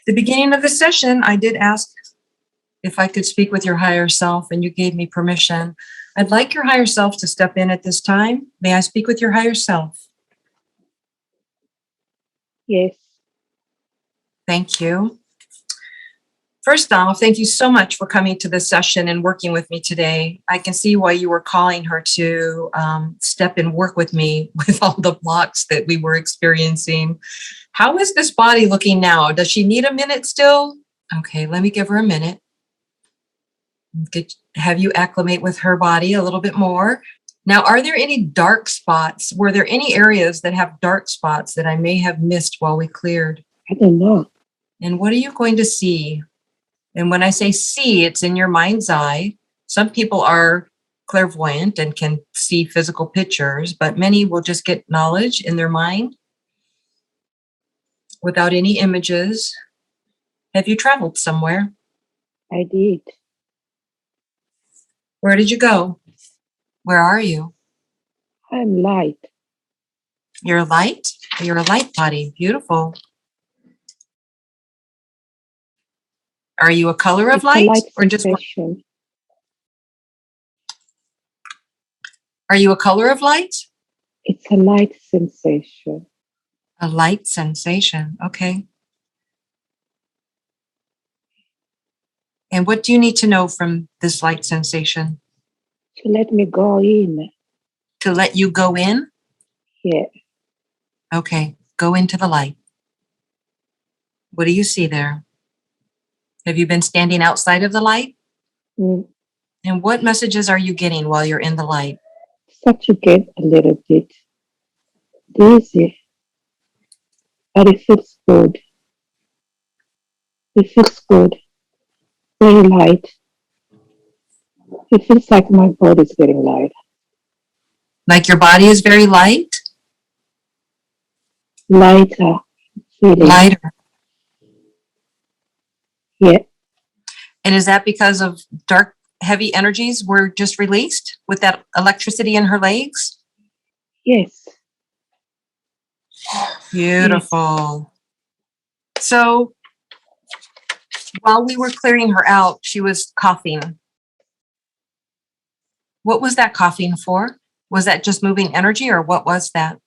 The beginning of the session, I did ask if I could speak with your higher self, and you gave me permission. I'd like your higher self to step in at this time. May I speak with your higher self? Yes. Thank you. First off, thank you so much for coming to this session and working with me today. I can see why you were calling her to step and work with me with all the blocks that we were experiencing. How is this body looking now? Does she need a minute still? Okay, let me give her a minute. Have you acclimate with her body a little bit more. Now, are there any dark spots? Were there any areas that have dark spots that I may have missed while we cleared? I don't know. And what are you going to see? And when I say see, it's in your mind's eye. Some people are clairvoyant and can see physical pictures, but many will just get knowledge in their mind without any images. Have you traveled somewhere? I did. Where did you go? Where are you? I'm light. You're light? You're a light body. Beautiful. Are you a color of light, or just sensation. Are you a color of light? It's a light sensation. A light sensation. Okay. And what do you need to know from this light sensation? To let me go in. To let you go in? Yeah. Okay. Go into the light. What do you see there? Have you been standing outside of the light? Mm. And what messages are you getting while you're in the light? Start to get a little bit dizzy, but it feels good. It feels good. Very light. It feels like my body is getting light. Like your body is very light? Lighter. Feeling. Lighter. Yeah. And is that because of dark, heavy energies were just released with that electricity in her legs? Yes. Beautiful. Yes. So while we were clearing her out, she was coughing. What was that coughing for? Was that just moving energy, or what was that?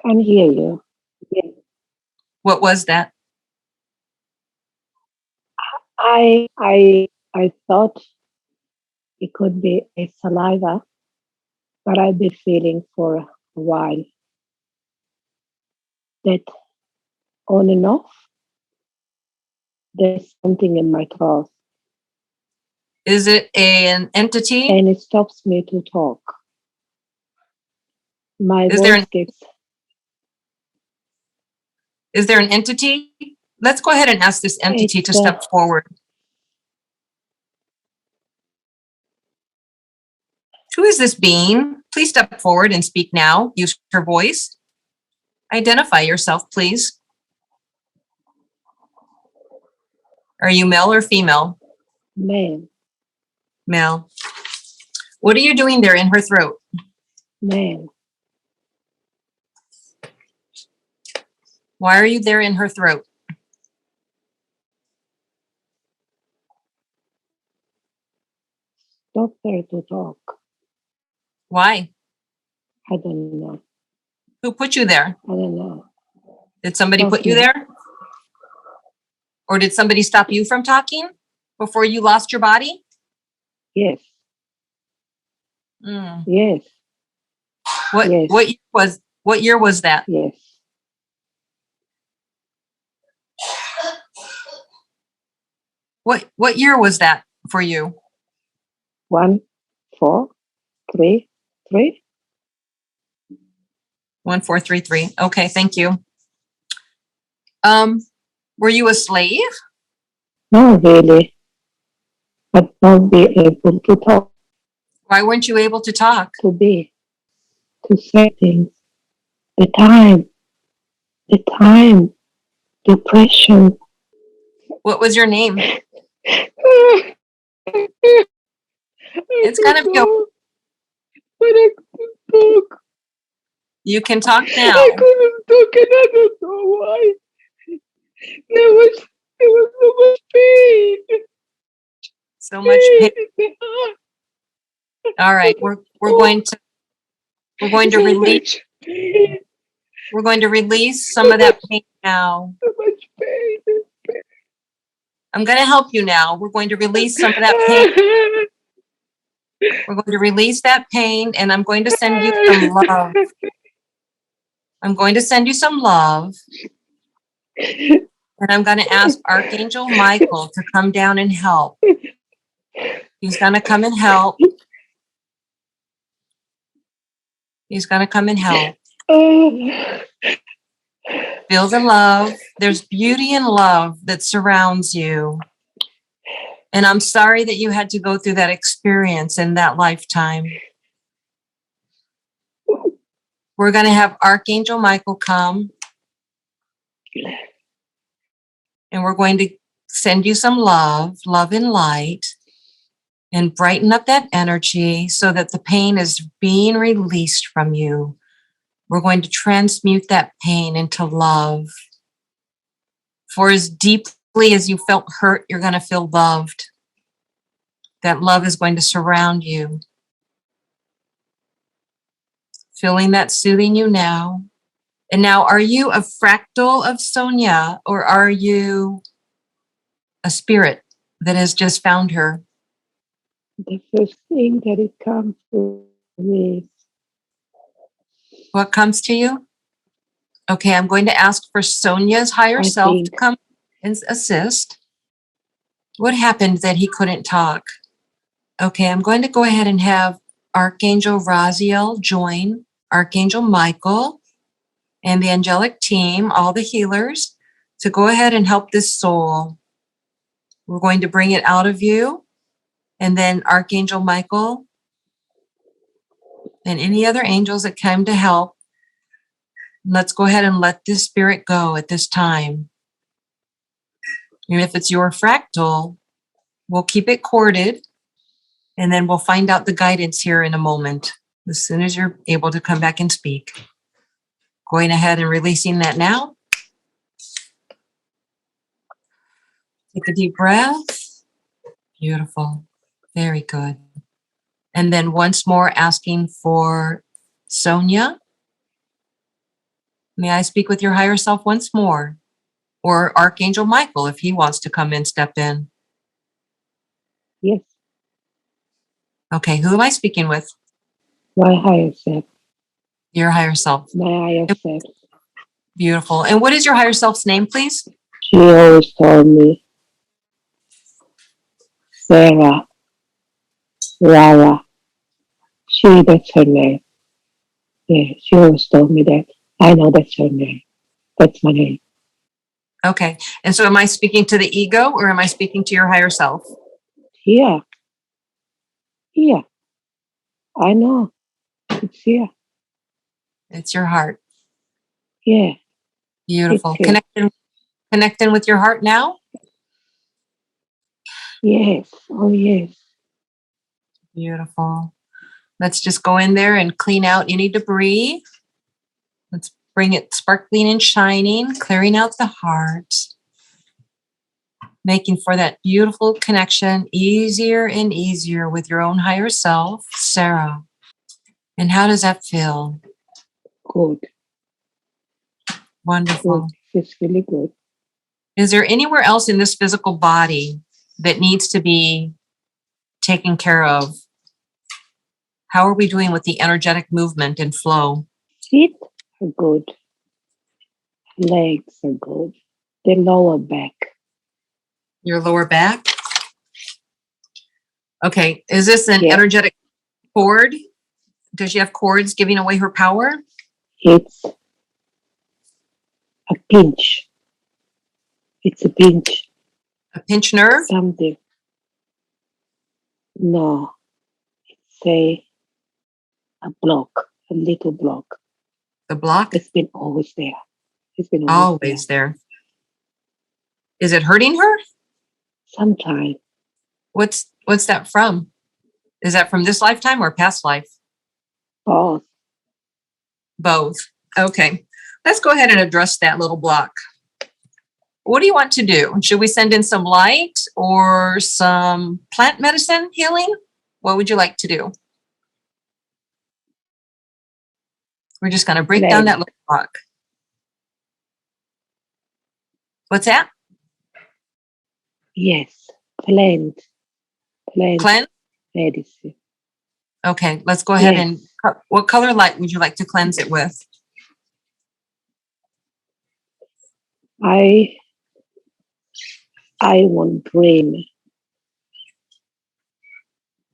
Can't hear you. Yeah. What was that? I thought it could be a saliva, but I've been feeling for a while that on and off, there's something in my throat. Is it an entity? And it stops me to talk. My voice gets... Is there an entity? Let's go ahead and ask this entity to step forward. Who is this being? Please step forward and speak now. Use her voice. Identify yourself, please. Are you male or female? Male. Male. What are you doing there in her throat? Male. Why are you there in her throat? Stop there to talk. Why? I don't know. Who put you there? I don't know. Did somebody put you there? Or did somebody stop you from talking before you lost your body? Yes. Mm. Yes. What year was that? Yes. What year was that for you? 1, 4, 3, 3. 1433. Okay, thank you. Were you a slave? No, really. But not be able to talk. Why weren't you able to talk? To say things. The time, depression. What was your name? It's gonna be okay. But I couldn't talk. You can talk now. I couldn't talk and I don't know why. was so much pain. So much pain. In the heart. All right, we're going to So release much pain. some of that pain now. So much pain. I'm going to help you now. We're going to release some of that pain. We're going to release that pain, and I'm going to send you some love. I'm going to send you some love, and I'm going to ask Archangel Michael to come down and help. He's going to come and help. He's going to come and help. Feel the love. There's beauty and love that surrounds you. And I'm sorry that you had to go through that experience in that lifetime. We're going to have Archangel Michael come. And we're going to send you some love and light, and brighten up that energy so that the pain is being released from you. We're going to transmute that pain into love. For as deeply as you felt hurt, you're going to feel loved. That love is going to surround you. Feeling that soothing you now. And now, are you a fractal of Sonia, or are you a spirit that has just found her? The first thing that it comes to me is, What comes to you? Okay, I'm going to ask for Sonia's higher self to come and assist. What happened that he couldn't talk? Okay, I'm going to go ahead and have Archangel Raziel join Archangel Michael and the angelic team, all the healers, to go ahead and help this soul. We're going to bring it out of you, and then Archangel Michael and any other angels that came to help. Let's go ahead and let this spirit go at this time. And if it's your fractal, we'll keep it corded, and then we'll find out the guidance here in a moment, as soon as you're able to come back and speak. Going ahead and releasing that now. Take a deep breath. Beautiful. Very good. And then once more asking for Sonia. May I speak with your higher self once more? Or Archangel Michael, if he wants to come in, step in. yes, Okay, who am I speaking with? my higher self. Your higher self. My higher self. Beautiful. And what is your higher self's name, please? She always told me, Sarah, Rara. That's her name. Yeah, she always told me that. I know that's her name. That's my name. Okay. And so am I speaking to the ego, or am I speaking to your higher self? Yeah. Yeah. I know. It's here. It's your heart. Yeah. Beautiful. It's Connecting with your heart now? Yes. Oh, yes. Beautiful. Let's just go in there and clean out any debris. Let's bring it sparkling and shining, clearing out the heart, making for that beautiful connection easier and easier with your own higher self, Sarah. And how does that feel? Good. Wonderful. Good. It's really good. Is there anywhere else in this physical body that needs to be taken care of? How are we doing with the energetic movement and flow? Feet are good. Legs are good. The lower back. Your lower back? Okay. Is this an energetic cord? Does she have cords giving away her power? It's a pinch. It's a pinch. A pinch nerve? Something. No. It's a block. A little block. The block? It's been always there. It's been always there. Is it hurting her? Sometimes. What's that from? Is that from this lifetime or past life? Both. Both. Okay. Let's go ahead and address that little block. What do you want to do? Should we send in some light or some plant medicine healing? What would you like to do? We're just going to break down that little block. What's that? Yes, plant Cleanse? medicine. Okay, let's go ahead Yes. and, what color light would you like to cleanse it with? I want green.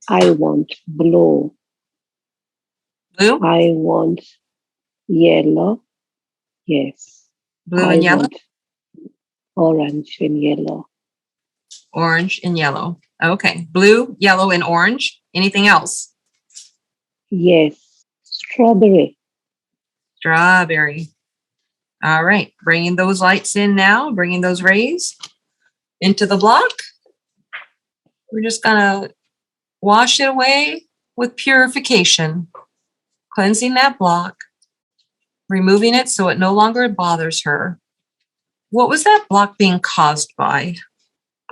I want blue. Blue? I want yellow. Yes. Blue and yellow? Want orange and yellow. Orange and yellow. Okay, blue, yellow, and orange. Anything else? Yes. Strawberry. Strawberry. All right, bringing those lights in now, bringing those rays into the block. We're just gonna wash it away with purification, cleansing that block, removing it so it no longer bothers her. What was that block being caused by?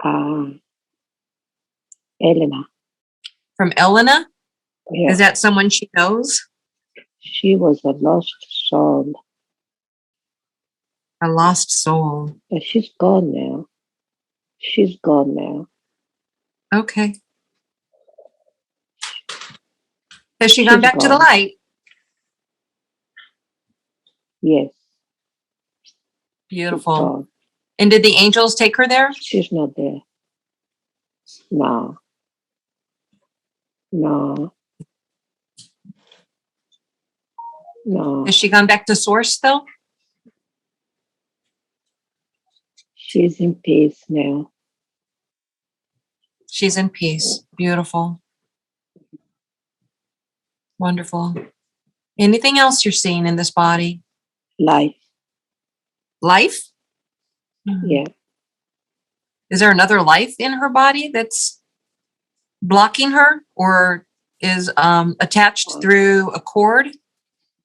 Elena. From Elena? Yeah. Is that someone she knows? She was a lost soul. A lost soul. But she's gone now. She's gone now. Okay. Has she gone back to the light? Yes. Beautiful. And did the angels take her there? She's not there. No. No. No. Has she gone back to source though? She's in peace now. She's in peace. Beautiful. Wonderful. Anything else you're seeing in this body? Life. Life? Yeah. Is there another life in her body that's blocking her or is attached through a cord,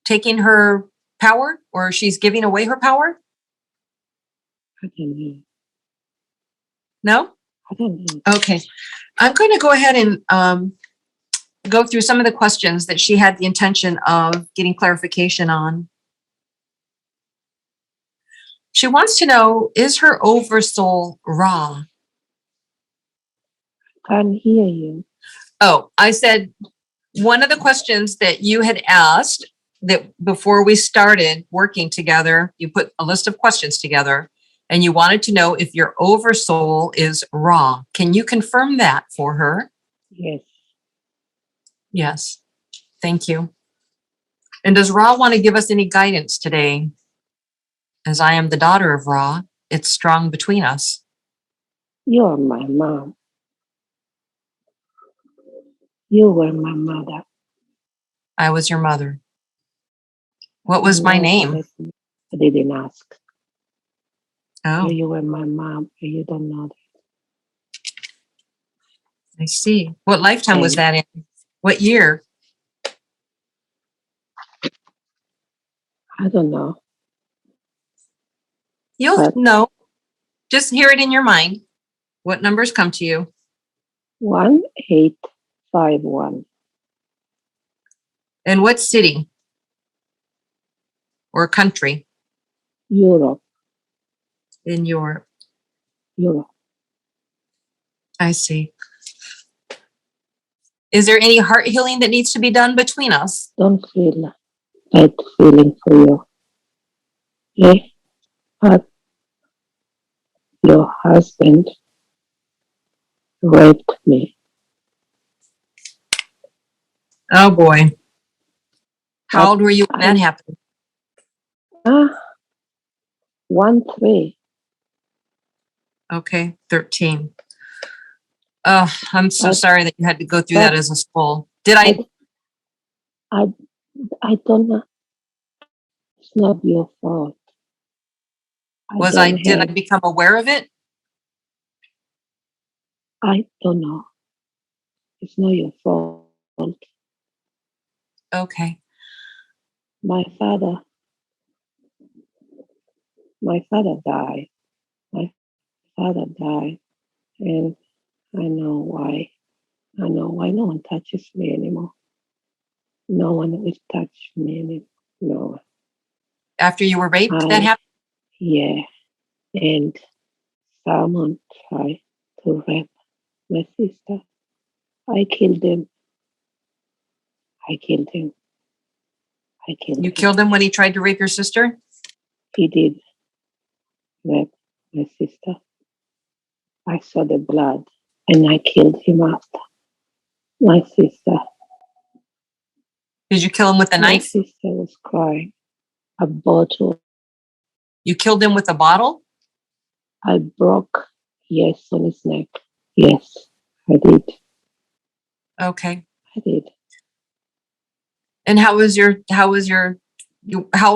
taking her power, or she's giving away her power? I don't know. No? I don't know. Okay. I'm going to go ahead and go through some of the questions that she had the intention of getting clarification on. She wants to know, is her oversoul raw? Can't hear you. Oh, I said one of the questions that you had asked that before we started working together, you put a list of questions together and you wanted to know if your oversoul is raw. Can you confirm that for her? Yes. Yes. Thank you. And does Ra want to give us any guidance today? As I am the daughter of Ra, it's strong between us. You are my mom. You were my mother. I was your mother. What was my name? I didn't ask. Oh, You were my mom. You don't know that. I see. What lifetime was that in? What year? I don't know. You'll know. Just hear it in your mind. What numbers come to you? 1851. And what city or country? Europe. In Europe. Europe. I see. Is there any heart healing that needs to be done between us? Don't feel that feeling for you. Okay? But your husband raped me. Oh boy. How old were you when that happened? 13. Okay, 13. Oh, I'm so sorry that you had to go through that as a soul. Did I don't know. It's not your fault. Did I become aware of it? I don't know. It's not your fault. Okay. My father died. My father died, and I know why. I know why no one touches me anymore. No one will touch me anymore. No. After you were raped, that happened? Yeah. And someone tried to rape my sister. I killed him. I killed him. I killed You him. killed him when he tried to rape your sister? He did rape my sister. I saw the blood and I killed him after. My sister. Did you kill him with a My knife? sister was crying. A bottle. You killed him with a bottle? I broke, yes, on his neck. Yes, I did. Okay. I did. And how old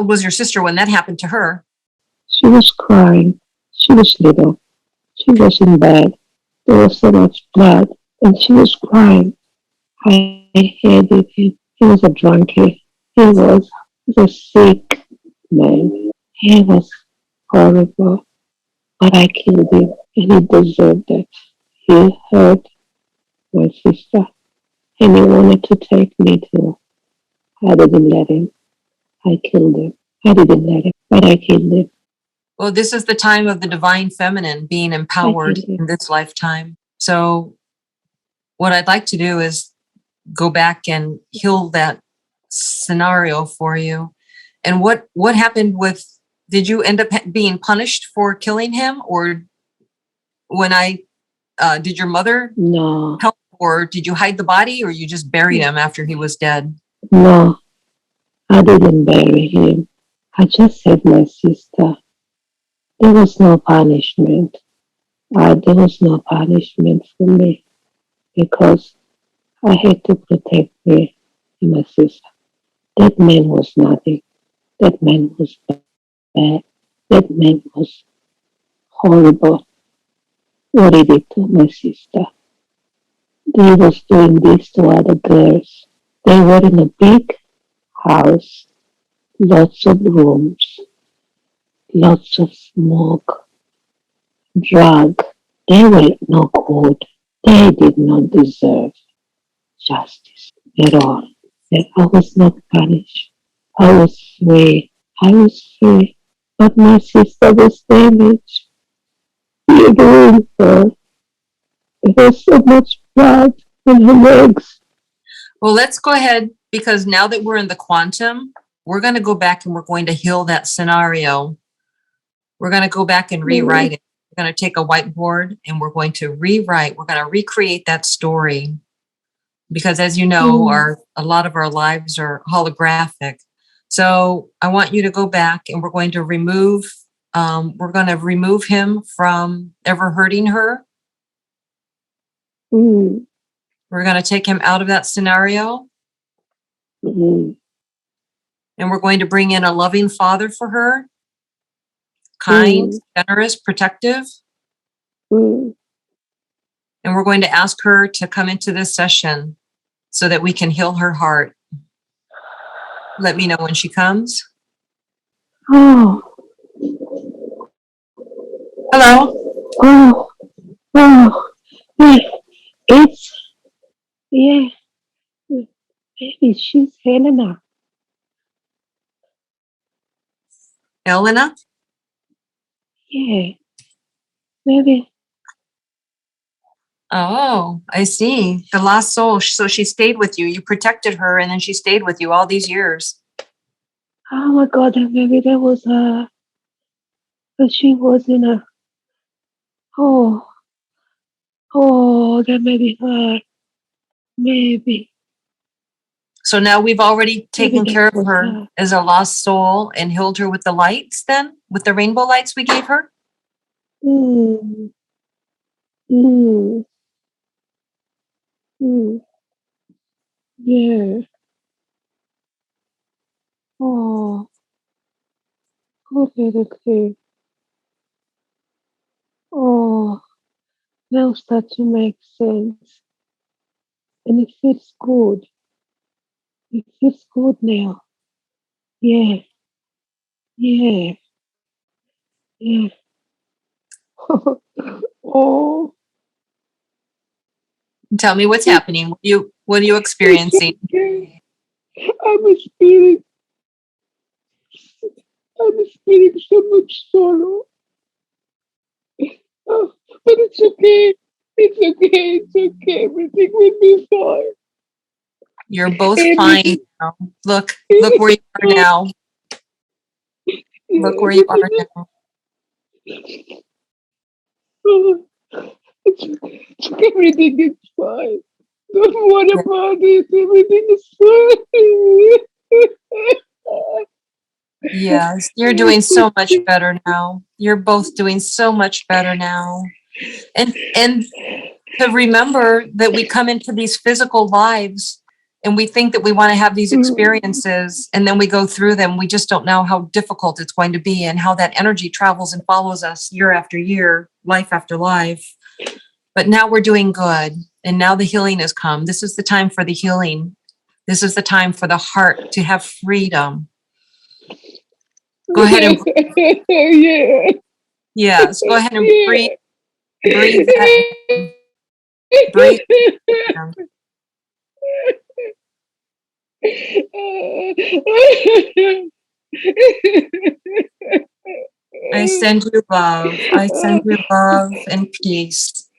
was your sister when that happened to her? She was crying. She was little. She was in bed. There was so much blood, and she was crying. I hated him. He was a drunkard. He was a sick man. He was horrible, but I killed him, and he deserved it. He hurt my sister, and he wanted to take me too. I didn't let him. I killed him. I didn't let him, but I killed him. Well, this is the time of the divine feminine being empowered in this lifetime. So what I'd like to do is go back and heal that scenario for you. And what happened with, did you end up being punished for killing him? Or did your mother No, help, or did you hide the body, or you just buried him after he was dead? no, I didn't bury him. I just saved my sister. There was no punishment. There was no punishment for me because I had to protect me and my sister. That man was nothing. That man was bad. That man was horrible. What he did to my sister. He was doing this to other girls. They were in a big house, lots of rooms, lots of smoke, drug. They were no good. They did not deserve justice at all. That I was not punished. I was free. I was free. But my sister was damaged. You doing her. There was so much blood in her legs. Well, let's go ahead, because now that we're in the quantum, we're going to go back and we're going to heal that scenario. We're going to go back and rewrite it. We're going to take a whiteboard and we're going to rewrite. We're going to recreate that story. Because as you know, a lot of our lives are holographic. So I want you to go back and we're going to remove him from ever hurting her. We're going to take him out of that scenario. And we're going to bring in a loving father for her. Kind, generous, protective. And we're going to ask her to come into this session so that we can heal her heart. Let me know when she comes. Oh. Hello. Oh. Oh. Yeah. Maybe she's Helena. Elena? Yeah. Maybe. Oh, I see. The lost soul. So she stayed with you. You protected her and then she stayed with you all these years. Oh my God, maybe that was her. But she was in a. Oh, that may be her. Maybe. So now we've already taken care of her as a lost soul and healed her with the lights then? With the rainbow lights we gave her? Yeah. Oh, okay. Oh, now start to make sense. And it feels good. It feels good now. Yeah. Yeah. Oh, Tell me what's happening. What are you it's experiencing? okay. I'm experiencing, I'm experiencing so much sorrow. Oh, but it's okay. It's okay. It's okay. Everything will be fine. You're both fine Everything. now. Look where you are now. Look where you are Everything. now. Oh, it's okay. Everything is fine. Don't worry Yeah. about it. Everything is fine. Yes, you're doing so much better now. You're both doing so much better now. And to remember that we come into these physical lives and we think that we want to have these experiences and then we go through them. We just don't know how difficult it's going to be and how that energy travels and follows us year after year, life after life. But now we're doing good. And now the healing has come. This is the time for the healing. This is the time for the heart to have freedom. Go ahead and Yeah. yes, go ahead and breathe, Yeah. breathe that in. Breathe in. I send you love. I send you love and peace.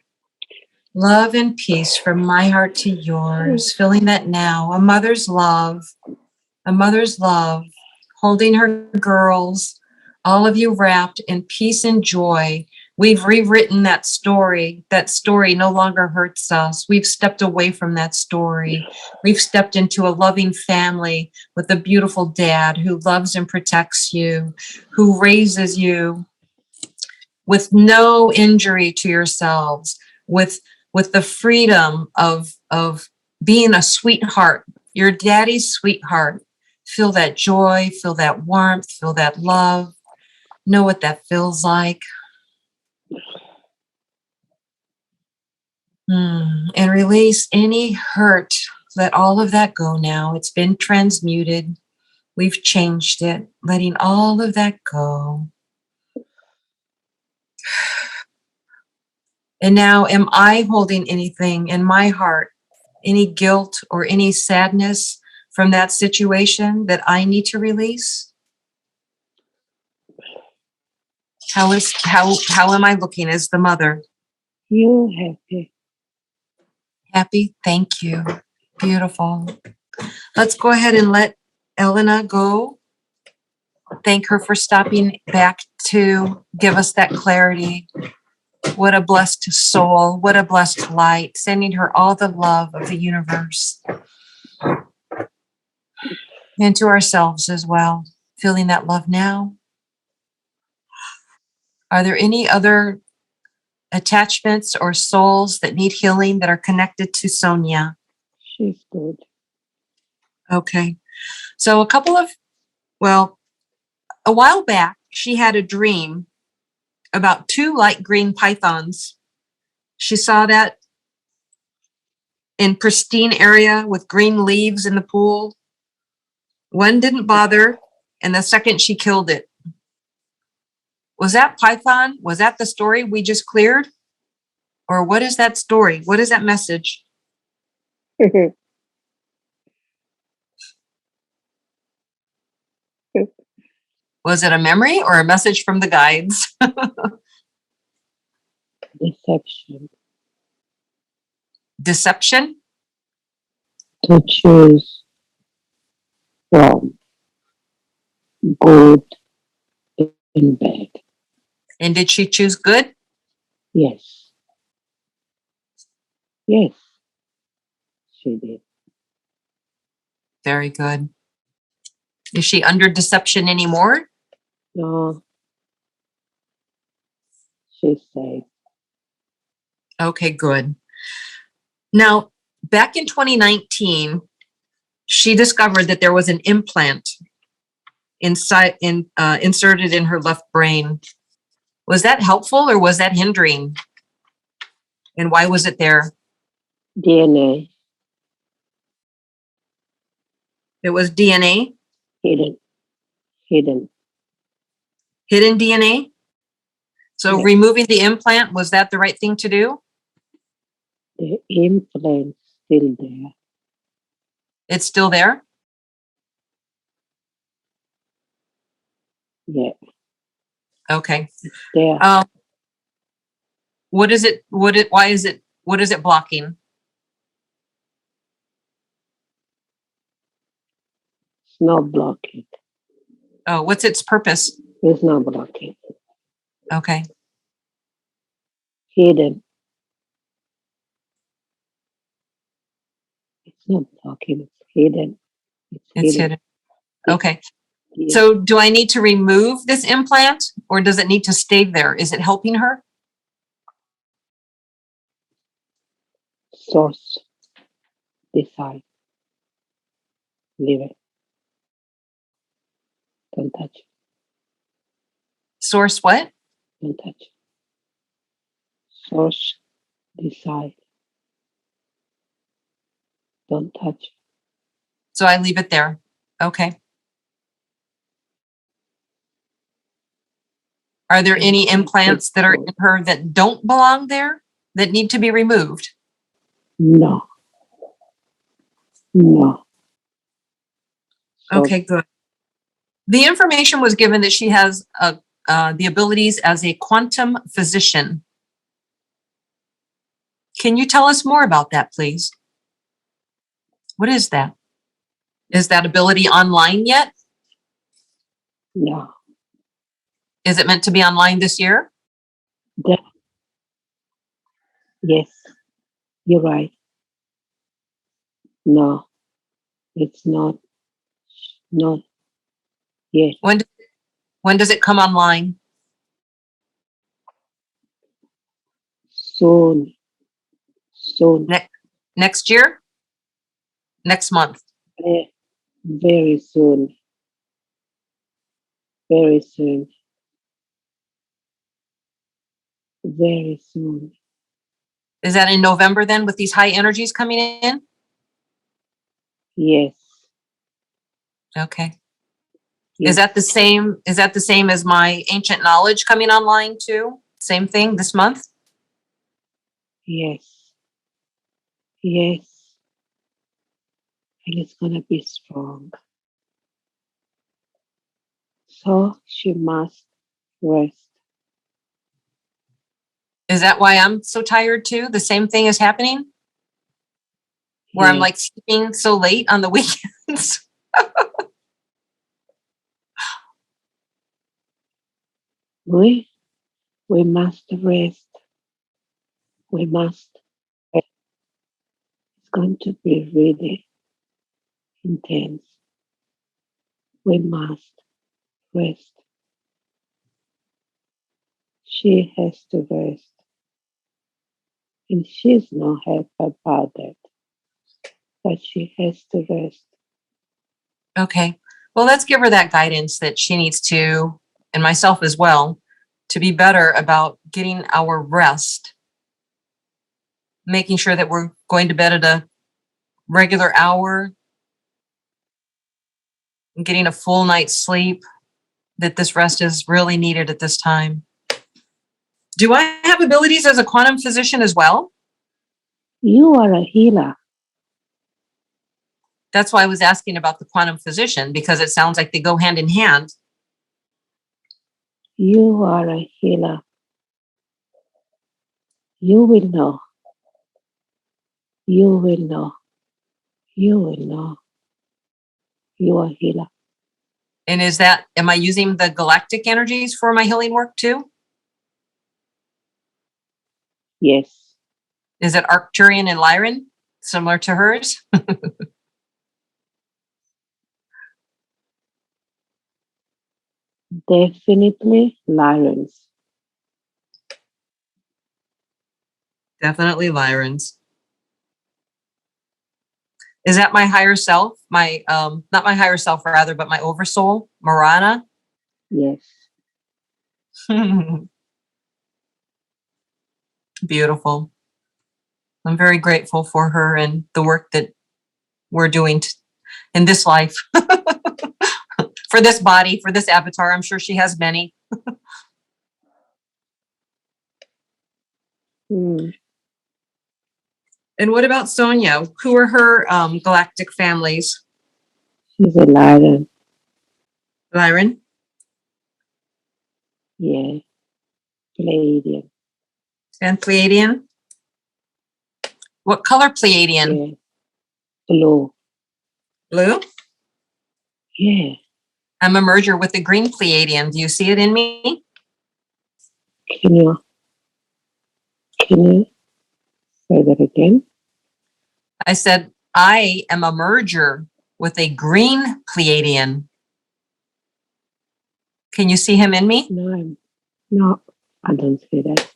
Love and peace from my heart to yours. Feeling that now. A mother's love, holding her girls, all of you wrapped in peace and joy. We've rewritten that story. That story no longer hurts us. We've stepped away from that story. We've stepped into a loving family with a beautiful dad who loves and protects you, who raises you with no injury to yourselves, with the freedom of being a sweetheart, your daddy's sweetheart. Feel that joy, feel that warmth, feel that love. Know what that feels like. And release any hurt. Let all of that go now. It's been transmuted. We've changed it, letting all of that go. And now, am I holding anything in my heart, any guilt or any sadness from that situation that I need to release? How am I looking as the mother? You're happy. Happy? Thank you. Beautiful. Let's go ahead and let Elena go. Thank her for stopping back to give us that clarity. What a blessed soul. What a blessed light. Sending her all the love of the universe. And to ourselves as well. Feeling that love now. Are there any other attachments or souls that need healing that are connected to Sonia? She's good. Okay. So a while back, she had a dream about two light green pythons. She saw that in pristine area with green leaves in the pool. One didn't bother, and the second she killed it. Was that python? Was that the story we just cleared? Or what is that story? What is that message? Was it a memory or a message from the guides? Deception. Deception? To choose from good and bad. And did she choose good? Yes. Yes. She did. Very good. Is she under deception anymore? No. She said. Okay, good. Now, back in 2019, she discovered that there was an implant inserted in her left brain. Was that helpful or was that hindering? And why was it there? DNA. It was DNA, Hidden. Hidden. hidden DNA. So Yeah. removing the implant, was that the right thing to do? The implant's still there. It's still there? Yeah, Okay. it's there. What is it? What is it blocking? It's not blocking. Oh, what's its purpose? It's not blocking. Okay. Hidden. It's not blocking. It's hidden. It's hidden. Okay. Yeah. So do I need to remove this implant or does it need to stay there? Is it helping her? Source. Decide. Leave it. Don't touch it. Source what? Don't touch it. Source. Decide. Don't touch it. So I leave it there. Okay. Are there any implants that are in her that don't belong there that need to be removed? No. No. So Okay, good. The information was given that she has the abilities as a quantum physician. Can you tell us more about that, please? What is that? Is that ability online yet? no. Is it meant to be online this year? Yes. You're right. No. It's not. Not yet. When does it come online? Soon. Soon. Next year? Next month? Very soon. Very soon. Very soon. Is that in November then with these high energies coming in? Yes. Okay. Yes. Is that the same as my ancient knowledge coming online too? Same thing this month? Yes. Yes. And it's gonna be strong. So she must rest. Is that why I'm so tired too? The same thing is happening? Where I'm Yes. like sleeping so late on the weekends? We must rest. We must rest. It's going to be really intense. We must rest. She has to rest. And she's not happy about that. But she has to rest. Okay. Well, let's give her that guidance that she needs to, and myself as well, to be better about getting our rest, making sure that we're going to bed at a regular hour, and getting a full night's sleep, that this rest is really needed at this time. Do I have abilities as a quantum physician as well? You are a healer. That's why I was asking about the quantum physician, because it sounds like they go hand in hand. You are a healer. You will know. You will know. You will know. You are a healer. And am I using the galactic energies for my healing work too? Yes. Is it Arcturian and Lyran, similar to hers? Definitely Lyrens. Definitely Lyran's. Is that my higher self? My not my higher self rather, but my oversoul, Marana? Yes. Beautiful. I'm very grateful for her and the work that we're doing in this life. For this body, for this avatar. I'm sure she has many. Mm. And what about Sonia? Who are her galactic families? She's a lion. Lyran? Yeah. Pleiadian. And Pleiadian? What color Pleiadian? Yeah. Blue. Blue? Yeah. I'm a merger with the green Pleiadian. Do you see it in me? Can you say that again? I said, I am a merger with a green Pleiadian. Can you see him in me? No, I don't see that.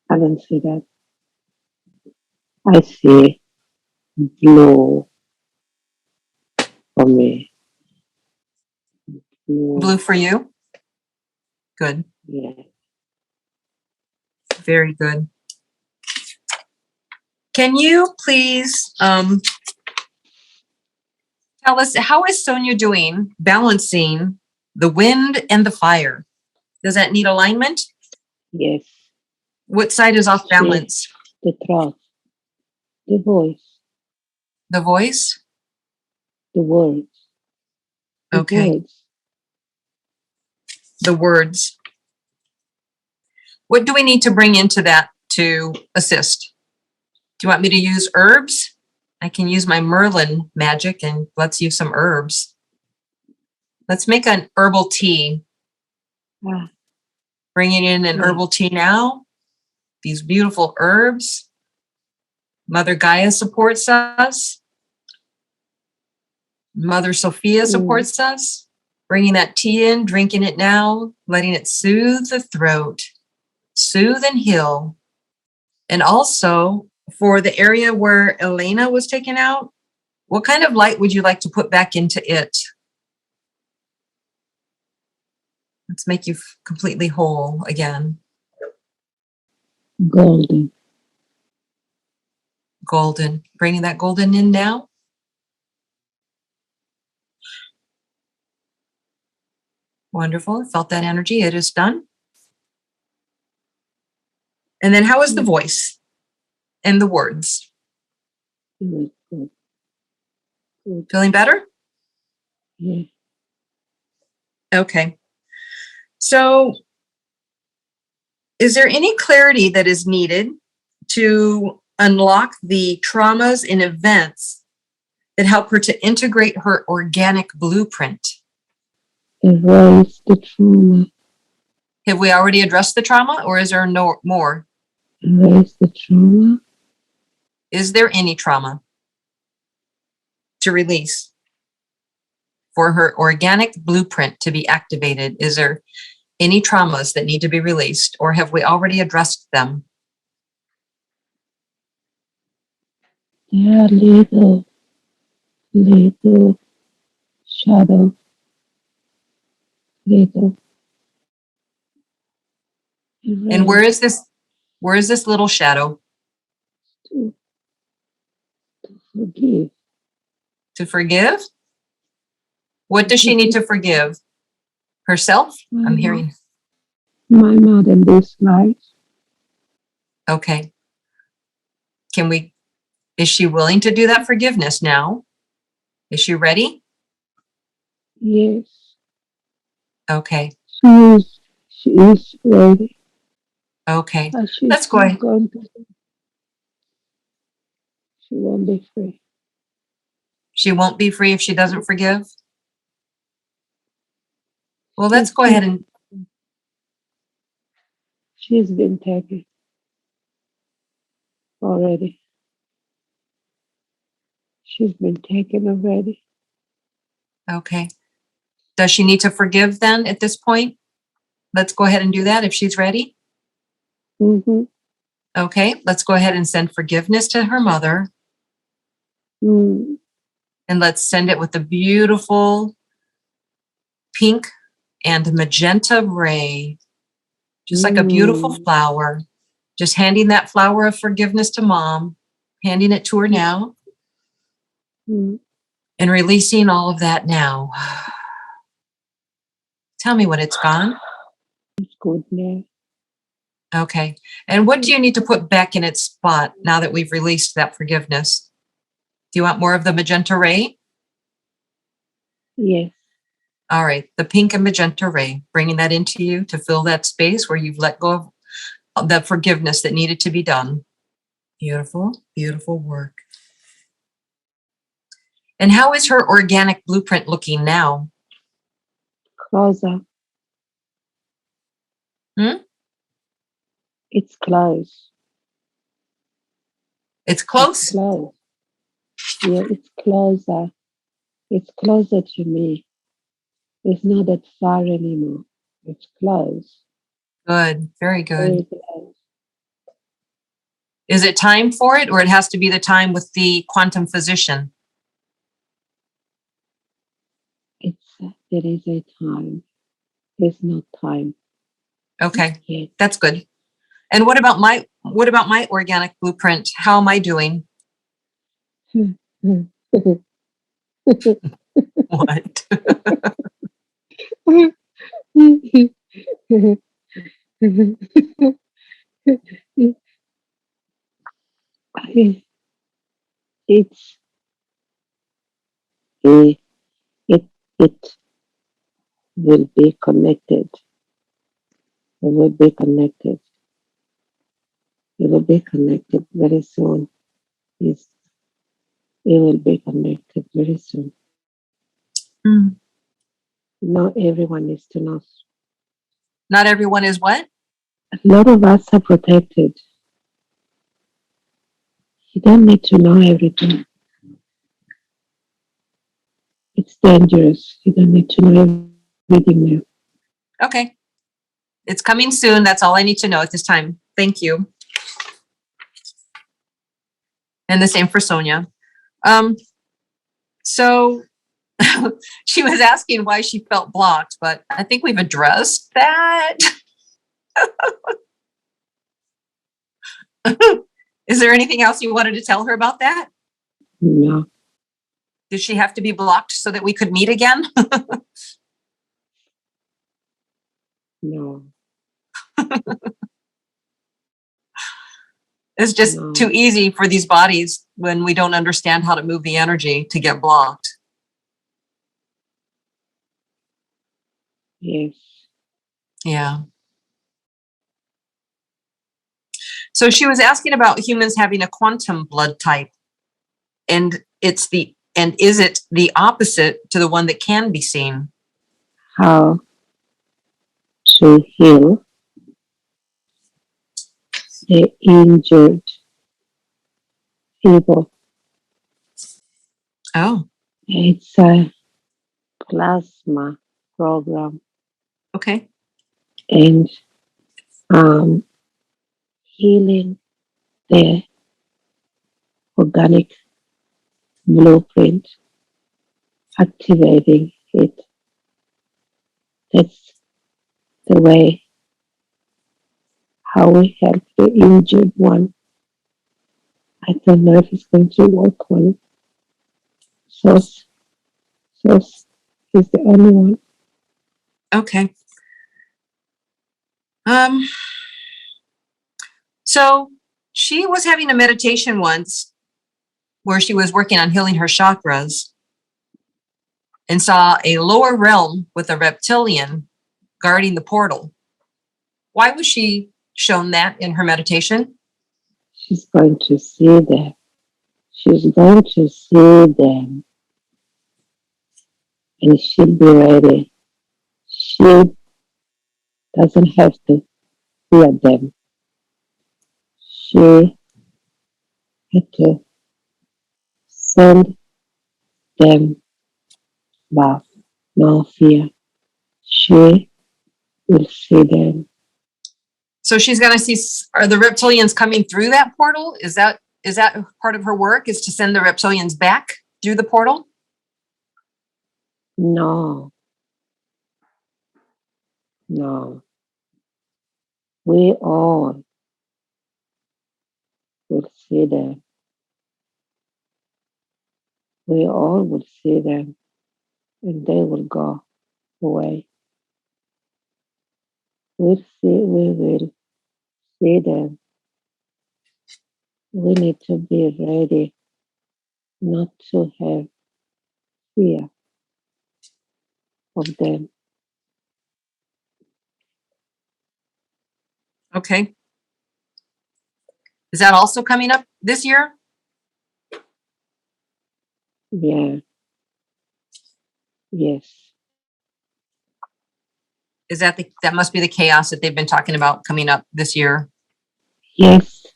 I don't see that. I see blue for me. Blue. Blue for you? Good. Yeah. Very good. Can you please tell us, how is Sonia doing balancing the wind and the fire? Does that need alignment? Yes. What side is off balance? The throat. The voice. The voice? The words. The Okay. words. The words. What do we need to bring into that to assist? Do you want me to use herbs? I can use my Merlin magic and let's use some herbs. Let's make an herbal tea. Ah, Bringing in an herbal tea now. These beautiful herbs. Mother Gaia supports us. Mother Sophia supports us. Bringing that tea in, drinking it now, letting it soothe the throat, soothe and heal. And also for the area where Elena was taken out, what kind of light would you like to put back into it? Let's make you completely whole again. golden. Golden. Bringing that golden in now. Wonderful. Felt that energy. It is done. And then how is the voice and the words? Good. Good. Feeling better? Yeah. Okay. So is there any clarity that is needed to unlock the traumas and events that help her to integrate her organic blueprint? Erase the trauma. Have we already addressed the trauma or is there no more? Erase the trauma. Is there any trauma to release for her organic blueprint to be activated? Is there any traumas that need to be released or have we already addressed them? Yeah, little shadow. Little. Erase. And where is this little shadow? To forgive. To forgive? What does she need to forgive? Herself? I'm hearing. My mother in this life. Okay. Is she willing to do that forgiveness now? Is she ready? Yes. Okay. She is ready. Okay. Let's go ahead. She won't be free. She won't be free if she doesn't forgive? Well, let's go ahead and... She's been taken already. She's been taken already. Okay. Does she need to forgive then at this point? Let's go ahead and do that if she's ready. Mm-hmm. Okay. Let's go ahead and send forgiveness to her mother. Mm. And let's send it with a beautiful pink and magenta ray, just like a beautiful flower. Just handing that flower of forgiveness to mom, handing it to her now, and releasing all of that now. Tell me when it's gone. It's good now. Okay. And what do you need to put back in its spot now that we've released that forgiveness? Do you want more of the magenta ray? Yes. All right. The pink and magenta ray, bringing that into you to fill that space where you've let go of the forgiveness that needed to be done. Beautiful, beautiful work. And how is her organic blueprint looking now? Closer. It's close. It's It's close? close. Yeah, it's closer. It's closer to me. It's not that far anymore. It's close. Good, very good. Very close. Is it time for it, or it has to be the time with the quantum physician? There is a time. There's no time. Okay, Yet. that's good. And what about my organic blueprint? How am I doing? What? It's it it will be connected. It will be connected. It will be connected very soon. It's, it will be connected very soon. Mm. Not everyone needs to know. Not everyone is what? A lot of us are protected. You don't need to know everything. It's dangerous. You don't need to know everything now. Okay. It's coming soon. That's all I need to know at this time. Thank you. And the same for Sonia. So she was asking why she felt blocked, but I think we've addressed that. Is there anything else you wanted to tell her about that? No. Did she have to be blocked so that we could meet again? No. It's just No. too easy for these bodies when we don't understand how to move the energy to get blocked. Yes. Yeah. So she was asking about humans having a quantum blood type, and is it the opposite to the one that can be seen? How to heal the injured people. Oh, It's a plasma program okay. and healing the organic blueprint, activating it. That's the way how we help the injured one. I don't know if it's going to work on Source. Source is the only one. Okay. So she was having a meditation once where she was working on healing her chakras and saw a lower realm with a reptilian guarding the portal. Why was she shown that in her meditation? She's going to see them. She's going to see them. And she'll be ready. She doesn't have to fear them. She had to send them back. No fear. She will see them. So she's going to see, are the reptilians coming through that portal? Is that part of her work, is to send the reptilians back through the portal? No. No. We all will see them. We all will see them and they will go away. We will see them. We need to be ready not to have fear of them. Okay. Is that also coming up this year? Yeah. Yes. Is that that must be the chaos that they've been talking about coming up this year? Yes.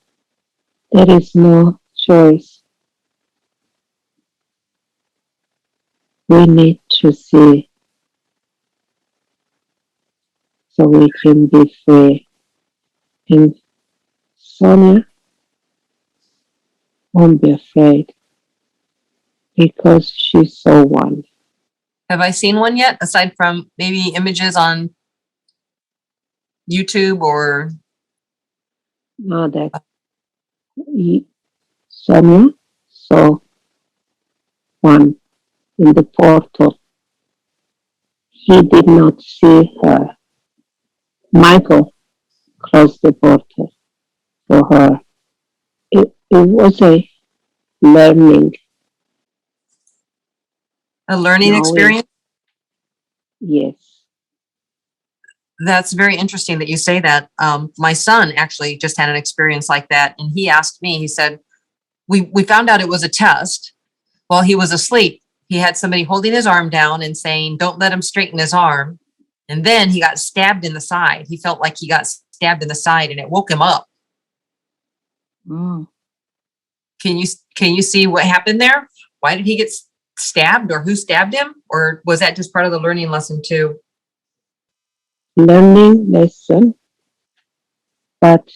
There is no choice. We need to see so we can be free. And Sonia won't be afraid because she saw one. Have I seen one yet, aside from maybe images on YouTube or? Now that Sonia saw one in the portal, he did not see her. Michael closed the portal for her. It was a learning. A learning Knowing. experience? Yes. That's very interesting that you say that. My son actually just had an experience like that. And he asked me, he said, we found out it was a test while he was asleep. He had somebody holding his arm down and saying, don't let him straighten his arm. And then he got stabbed in the side. He felt like he got stabbed in the side and it woke him up. Mm. Can you see what happened there? Why did he get stabbed, or who stabbed him? Or was that just part of the learning lesson too? Learning lesson, but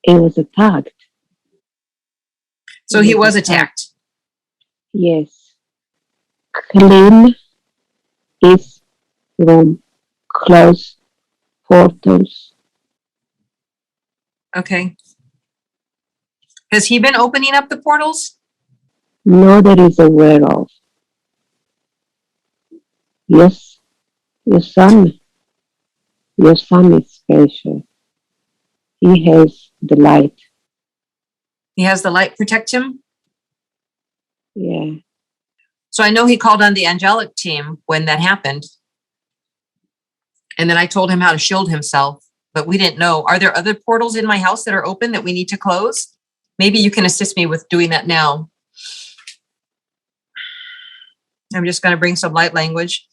it was attacked. So he was attacked. Yes. Clean his room, close portals. Okay. Has he been opening up the portals? No, that is aware of. Yes, your son is special. He has the light. He has the light protect him? Yeah. So I know he called on the angelic team when that happened. And then I told him how to shield himself, but we didn't know. Are there other portals in my house that are open that we need to close? Maybe you can assist me with doing that now. I'm just going to bring some light language.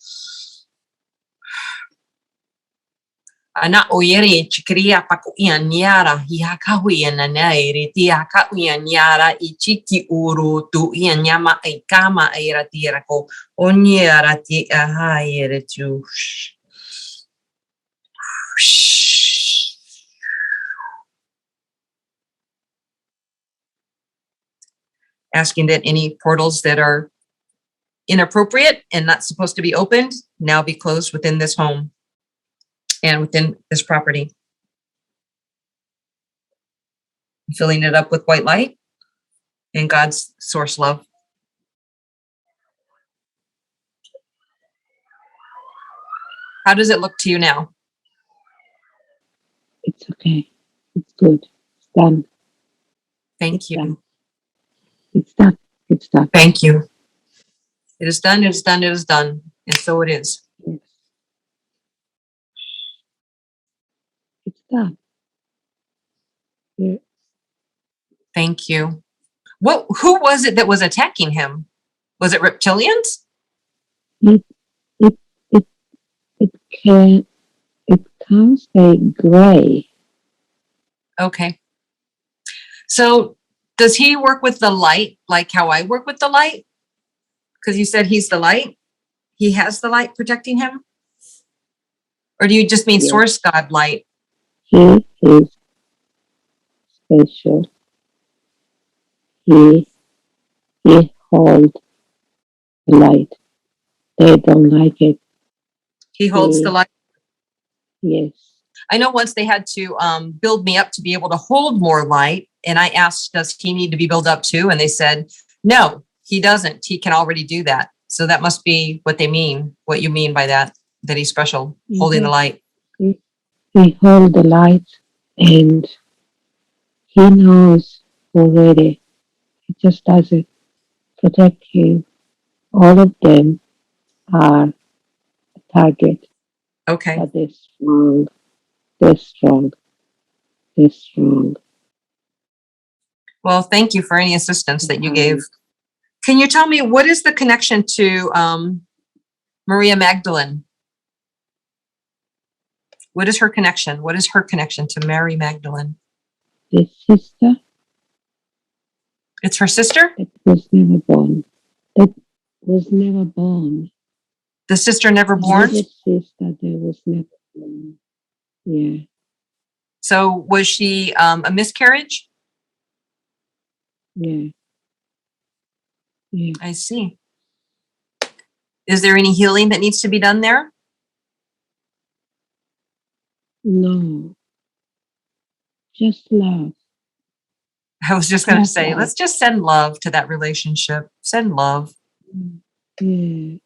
Ana oyere chikria paku ianyara hiakawi nairi tia kawi anyara ichiki uru tu ianyama ikama ira tirako onyara ti ahayere tu. Asking that any portals that are inappropriate and not supposed to be opened now be closed within this home and within this property. Filling it up with white light and God's source love. How does it look to you now? It's okay. It's good. It's done. Thank you. Done. It's done. It's done. Thank you. It is done. It is done. It is done. And so it is. Yes. It's done. Yeah. Thank you. Who was it that was attacking him? Was it reptilians? It can't say gray. Okay. So does he work with the light like how I work with the light? Because you said he's the light. He has the light protecting him? Or do you just mean source God light? He is special. He holds the light. They don't like it. He holds the light. Yes. I know once they had to build me up to be able to hold more light. And I asked, does he need to be built up too? And they said, no, he doesn't. He can already do that. So that must be what they mean, what you mean by that he's special, holding the light. He holds the light And he knows already. He just doesn't protect him. All of them are a target, Okay. but they're strong. They're strong. They're strong. Well, thank you for any assistance that you gave. Can you tell me what is the connection to Maria Magdalene? What is her connection? What is her connection to Mary Magdalene? The sister It's her sister? that was never born. That was never born. The sister never The born? little sister that was never born. Yeah. So was she a miscarriage? Yeah. Yeah. I see. Is there any healing that needs to be done there? No. Just love. I was just going to Just say, love. let's just send love to that relationship. Send love Yeah.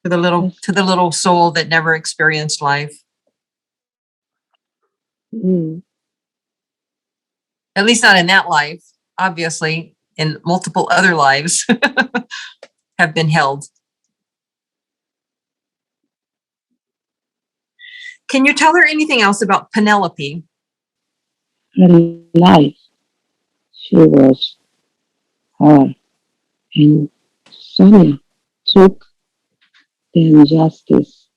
to the little soul that never experienced life. Mm. At least not in that life. Obviously, in multiple other lives have been held. Can you tell her anything else about Penelope? Her life. She was her. And Sonia took the injustice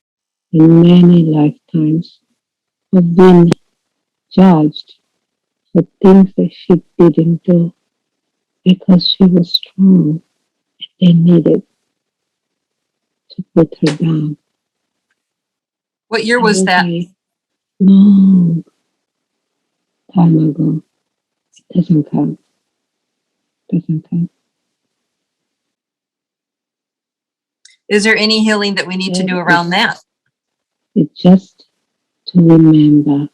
in many lifetimes of being judged for things that she didn't do because she was strong. They needed to put her down. What year It was that? a long time ago. It doesn't count. Doesn't count. Is there any healing that we need to do around that? It's just to remember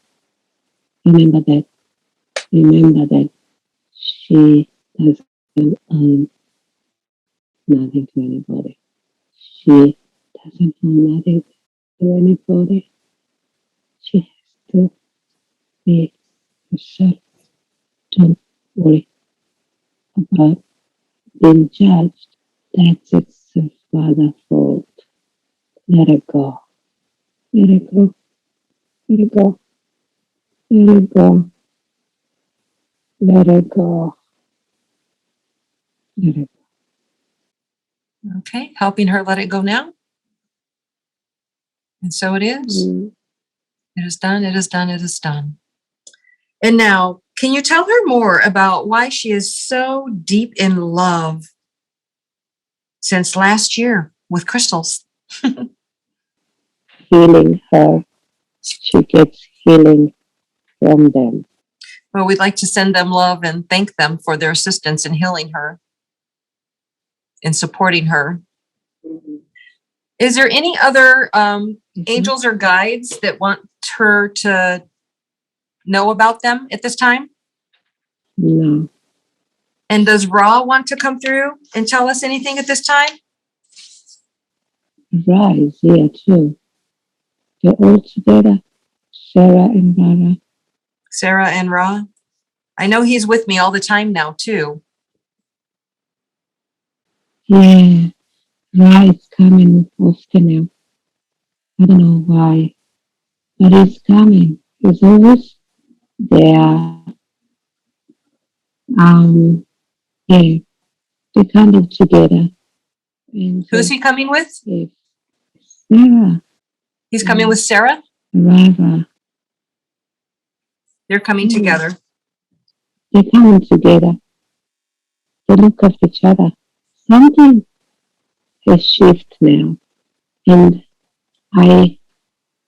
that she doesn't own nothing to anybody. She doesn't own nothing to anybody. She has to be herself. Don't worry about being judged. That's its father's fault. Let it go. Let it go. Let it go. Let it go. Let it go. Let it go. Okay, helping her let it go now. And so it is. It is done. It is done. It is done. And now, can you tell her more about why she is so deep in love since last year with crystals? Healing her. She gets healing from them. Well, we'd like to send them love and thank them for their assistance in healing her and supporting her. Is there any other angels or guides that want her to know about them at this time? No. And does Ra want to come through and tell us anything at this time? Ra is here too. They're all together. Sarah and Rara. Sarah and Ra? I know he's with me all the time now, too. Yeah. Ra is coming often now. I don't know why. But he's coming. He's always there. Yeah. They're kind of together. And Who's he coming with? Sarah. He's coming with Sarah? Rara. They're coming together. They're coming together. They look after each other. Something has shifted now. And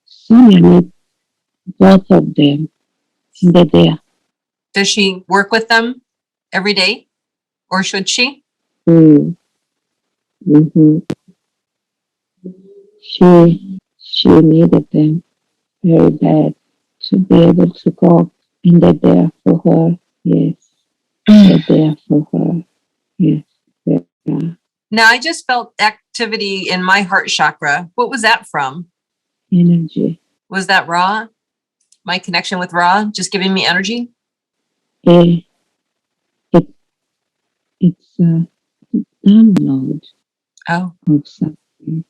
Sonia needs both of them. And they're there. Does she work with them every day? Or should she? Mm. Mm-hmm. She needed them very bad to be able to go. And they're there for her. Yes. They're there for her. Yes. Yeah. Now, I just felt activity in my heart chakra. What was that from? Energy. Was that Ra? my connection with Ra, just giving me energy? It's a download Oh, of something.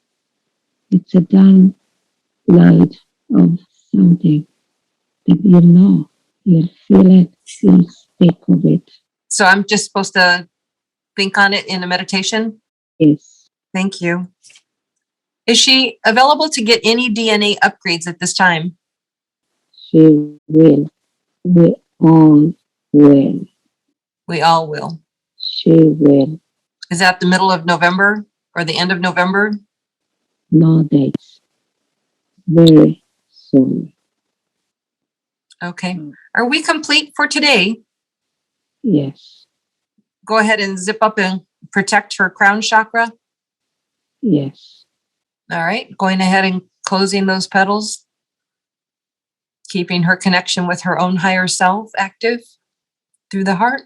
It's a download of something that you'll feel it, you'll speak of it. so I'm just supposed to think on it in a meditation? Yes, Thank you. Is she available to get any DNA upgrades at this time? she will. We all will. We all will. She will. Is that the middle of November or the end of November? No dates. Very soon. Okay. Are we complete for today? Yes. Go ahead and zip up and protect her crown chakra. Yes. All right. Going ahead and closing those petals. Keeping her connection with her own higher self active through the heart.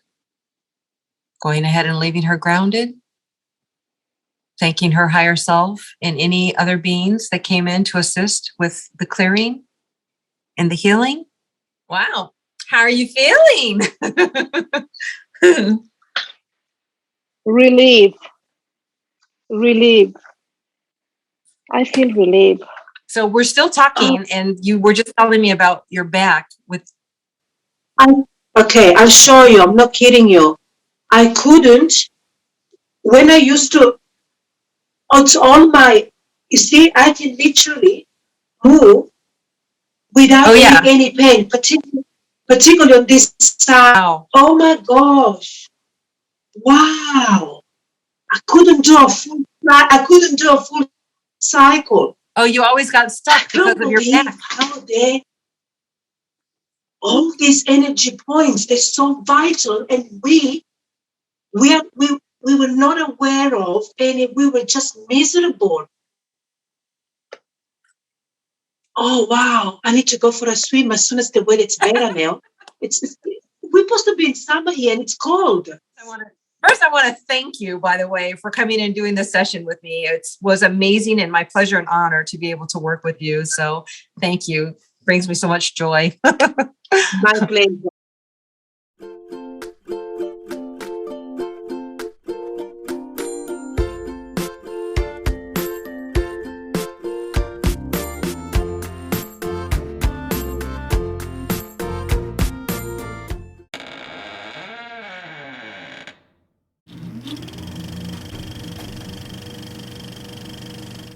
Going ahead and leaving her grounded. Thanking her higher self and any other beings that came in to assist with the clearing and the healing. Wow. How are you feeling? Relief. I feel relief. So we're still talking, and you were just telling me about your back with. Okay, I'll show you. I'm not kidding you. I couldn't, when I used to, it's all my, you see, I can literally move without any pain, particularly on this side. Wow. Oh my gosh. Wow. I couldn't do a full cycle. Oh, you always got I stuck because can't of your believe back. how all these energy points, they're so vital, and we were not aware of, and we were just miserable. Oh wow, I need to go for a swim as soon as the weather gets better now. We're supposed to be in summer here and it's cold. First, I want to thank you, by the way, for coming and doing this session with me. It was amazing and my pleasure and honor to be able to work with you. So thank you. Brings me so much joy. My pleasure.